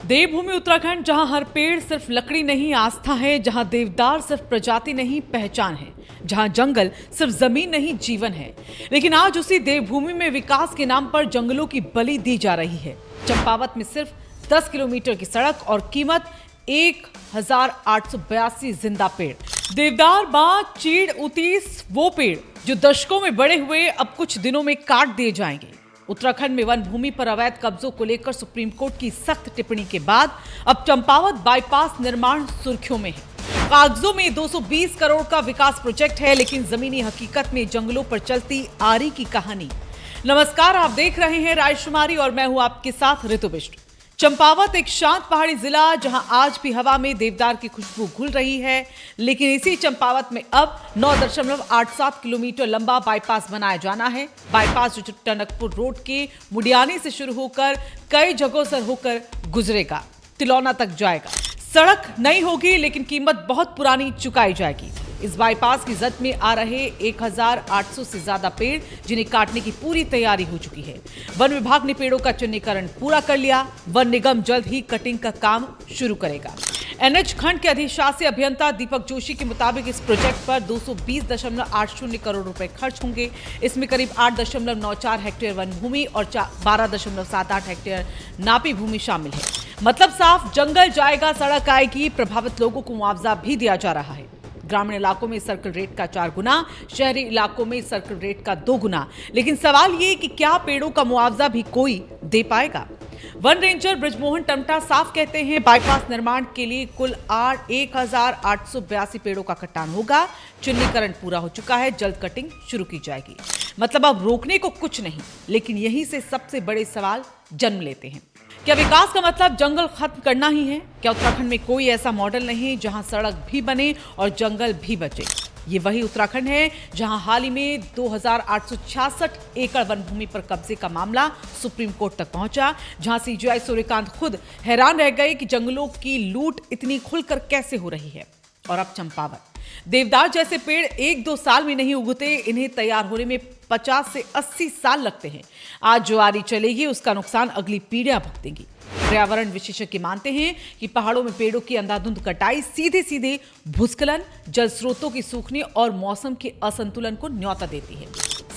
देवभूमि उत्तराखंड, जहां हर पेड़ सिर्फ लकड़ी नहीं आस्था है, जहां देवदार सिर्फ प्रजाति नहीं पहचान है, जहां जंगल सिर्फ जमीन नहीं जीवन है। लेकिन आज उसी देवभूमि में विकास के नाम पर जंगलों की बलि दी जा रही है। चंपावत में सिर्फ 10 किलोमीटर की सड़क और कीमत 1882 जिंदा पेड़। देवदार, बांज, चीड़, उतीस, वो पेड़ जो दशकों में बड़े हुए अब कुछ दिनों में काट दिए जाएंगे। उत्तराखंड में वन भूमि पर अवैध कब्जों को लेकर सुप्रीम कोर्ट की सख्त टिप्पणी के बाद अब चंपावत बाईपास निर्माण सुर्खियों में है। कागजों में 220 करोड़ का विकास प्रोजेक्ट है, लेकिन जमीनी हकीकत में जंगलों पर चलती आरी की कहानी। नमस्कार, आप देख रहे हैं रायशुमारी और मैं हूं आपके साथ ऋतु बिष्ट। चंपावत एक शांत पहाड़ी जिला जहां आज भी हवा में देवदार की खुशबू घुल रही है, लेकिन इसी चंपावत में अब 9.87 किलोमीटर लंबा बाईपास बनाया जाना है। बाईपास जो टनकपुर रोड के मुडियानी से शुरू होकर कई जगहों से होकर गुजरेगा, तिलौना तक जाएगा। सड़क नई होगी, लेकिन कीमत बहुत पुरानी चुकाई जाएगी। इस बाईपास की जद में आ रहे 1800 से ज्यादा पेड़, जिन्हें काटने की पूरी तैयारी हो चुकी है। वन विभाग ने पेड़ों का चिन्हीकरण पूरा कर लिया। वन निगम जल्द ही कटिंग का काम शुरू करेगा। एनएच खंड के अधिशासी अभियंता दीपक जोशी के मुताबिक इस प्रोजेक्ट पर 220.80 करोड़ रुपए खर्च होंगे। इसमें करीब 8.94 हेक्टेयर वन भूमि और 12.78 हेक्टेयर नापी भूमि शामिल है। मतलब साफ, जंगल जाएगा, सड़क आएगी, प्रभावित लोगों को मुआवजा भी दिया जा रहा है। ग्रामीण इलाकों में सर्कल रेट का 4 गुना, शहरी इलाकों में सर्कल रेट का 2 गुना। लेकिन सवाल ये कि क्या पेड़ों का मुआवजा भी कोई दे पाएगा? वन रेंजर ब्रिजमोहन टमटा साफ कहते हैं, बाईपास निर्माण के लिए कुल 1882 पेड़ों का कटान होगा। चिन्हीकरण पूरा हो चुका है, जल्द कटिंग शुरू की जाएगी। मतलब अब रोकने को कुछ नहीं, लेकिन यहीं से सबसे बड़े सवाल जन्म लेते हैं। क्या विकास का मतलब जंगल खत्म करना ही है? क्या उत्तराखंड में कोई ऐसा मॉडल नहीं जहां सड़क भी बने और जंगल भी बचे? ये वही उत्तराखंड है जहां हाल ही में 2866 एकड़ वन भूमि पर कब्जे का मामला सुप्रीम कोर्ट तक पहुंचा, जहां सीजेआई सूर्यकांत खुद हैरान रह गए कि जंगलों की लूट इतनी खुलकर कैसे हो रही है। और अब चंपावत, देवदार जैसे पेड़ 1-2 साल में नहीं उगते, इन्हें तैयार होने में 50 से 80 साल लगते हैं। आज जो आरी चलेगी, उसका नुकसान अगली पीढ़ियां भुगतेंगी। पर्यावरण विशेषज्ञ मानते हैं कि पहाड़ों में पेड़ों की अंधाधुंध कटाई सीधे सीधे भूस्खलन, जल स्रोतों की सूखने और मौसम के असंतुलन को न्योता देती है।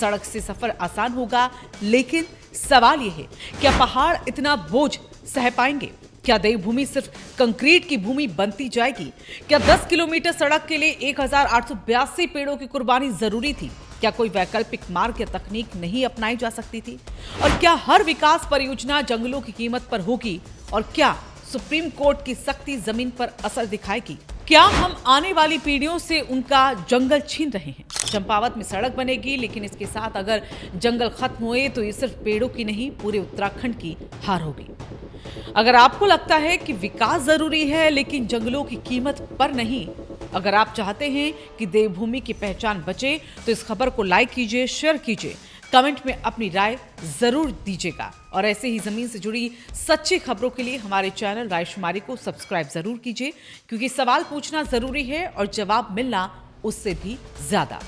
सड़क से सफर आसान होगा, लेकिन सवाल यह है, क्या पहाड़ इतना बोझ सह पाएंगे? क्या देवभूमि सिर्फ कंक्रीट की भूमि बनती जाएगी? क्या 10 किलोमीटर सड़क के लिए 1882 पेड़ों की कुर्बानी जरूरी थी? क्या कोई वैकल्पिक मार्ग या तकनीक नहीं अपनाई जा सकती थी? और क्या हर विकास परियोजना जंगलों की कीमत पर होगी? और क्या सुप्रीम कोर्ट की सख्ती जमीन पर असर दिखाएगी? क्या हम आने वाली पीढ़ियों से उनका जंगल छीन रहे हैं? चंपावत में सड़क बनेगी, लेकिन इसके साथ अगर जंगल खत्म हुए तो ये सिर्फ पेड़ों की नहीं, पूरे उत्तराखंड की हार होगी। अगर आपको लगता है कि विकास जरूरी है लेकिन जंगलों की कीमत पर नहीं, अगर आप चाहते हैं कि देवभूमि की पहचान बचे, तो इस खबर को लाइक कीजिए, शेयर कीजिए, कमेंट में अपनी राय जरूर दीजिएगा। और ऐसे ही जमीन से जुड़ी सच्ची खबरों के लिए हमारे चैनल रायशुमारी को सब्सक्राइब जरूर कीजिए, क्योंकि सवाल पूछना जरूरी है और जवाब मिलना उससे भी ज्यादा।